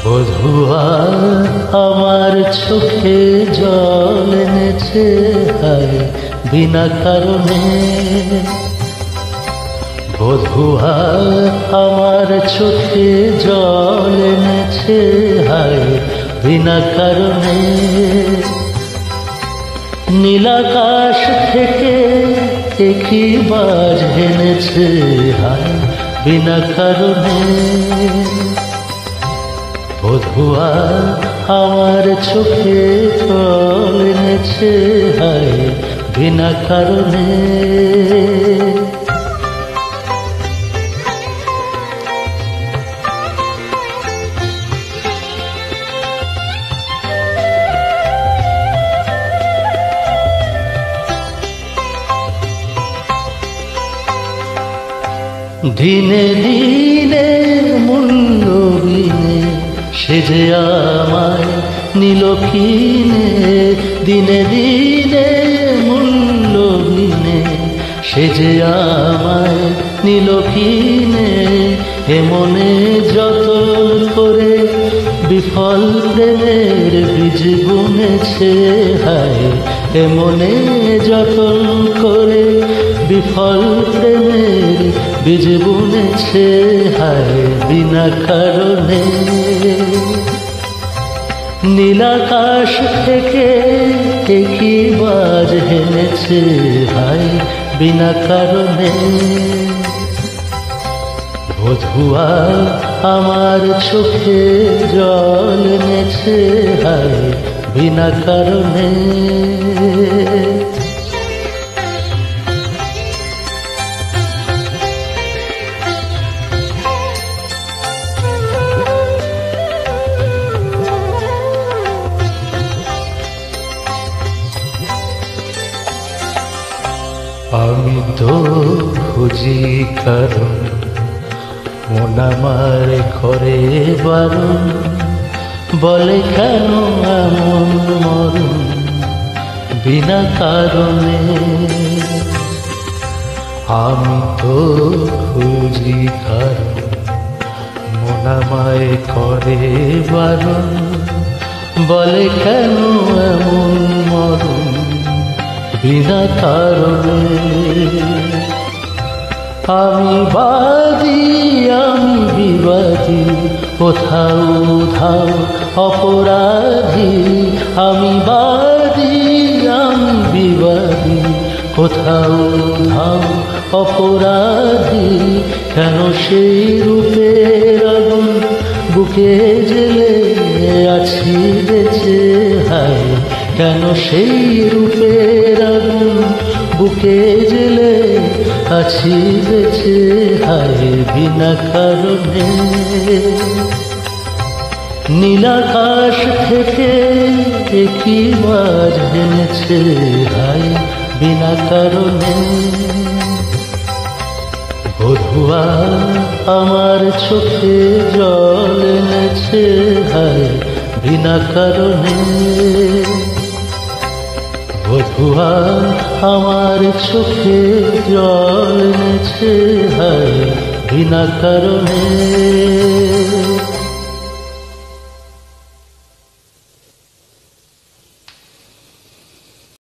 বধুয়া আমার চোখে জল এনেছে হায় বিনা কারণে। বধুয়া আমার চোখে জল এনেছে হায় বিনা কারণে। নীলাকাশ থেকে একই বাজ এনেছে হায় বিনা কারণে। বধুয়া আমার চোখে জল এনেছে হায় বিনা কারণে। দিনে দিনে মূল্য বিনে সে যে আমায় নিল কিনে। দিনে দিনে মূল্য বিনে সে যে আমায় নিল কিনে। এমনে যতন করে বিফল প্রেমের বীজ বুনেছে হায়। এমনে যতন করে বিফল প্রেমের বীজ বুনেছে হায় বিনা কারণে। নীলাকাশ থেকে একই বাজ এনেছে হায় বিনা কারণে। বধুয়া আমার চোখে জল এনেছে হায় বিনা কারণে। আমি তো খুঁজি কারণ মন আমার করে বারণ। বলে কেন এমন মরণ বিনা কারণে। আমি তো খুঁজি কারণ মন আমায় করে বারণ। বলে কেন এমন মরণ বিনা কারণে। আমি বাদী আমি বিবাদী কোথাও ধাও অপরাধী। আমি বাদী আমি বিবাদী কোথাও ধাও অপরাধী। কেন সেই রূপের আগুন বুকে জেলে আছি বেঁচে হায়। কেন সেই রূপের আগুন বুকে জেলে আছি বেঁচে হায় বিনা কারণে। নীলাকাশ থেকে একই বাজ এনেছে হায় বিনা কারণে। বধুয়া আমার চোখে জল এনেছে হায় বিনা কারণে। বধুয়া আমার চোখে জল এনেছে হায় বিনা কারণে।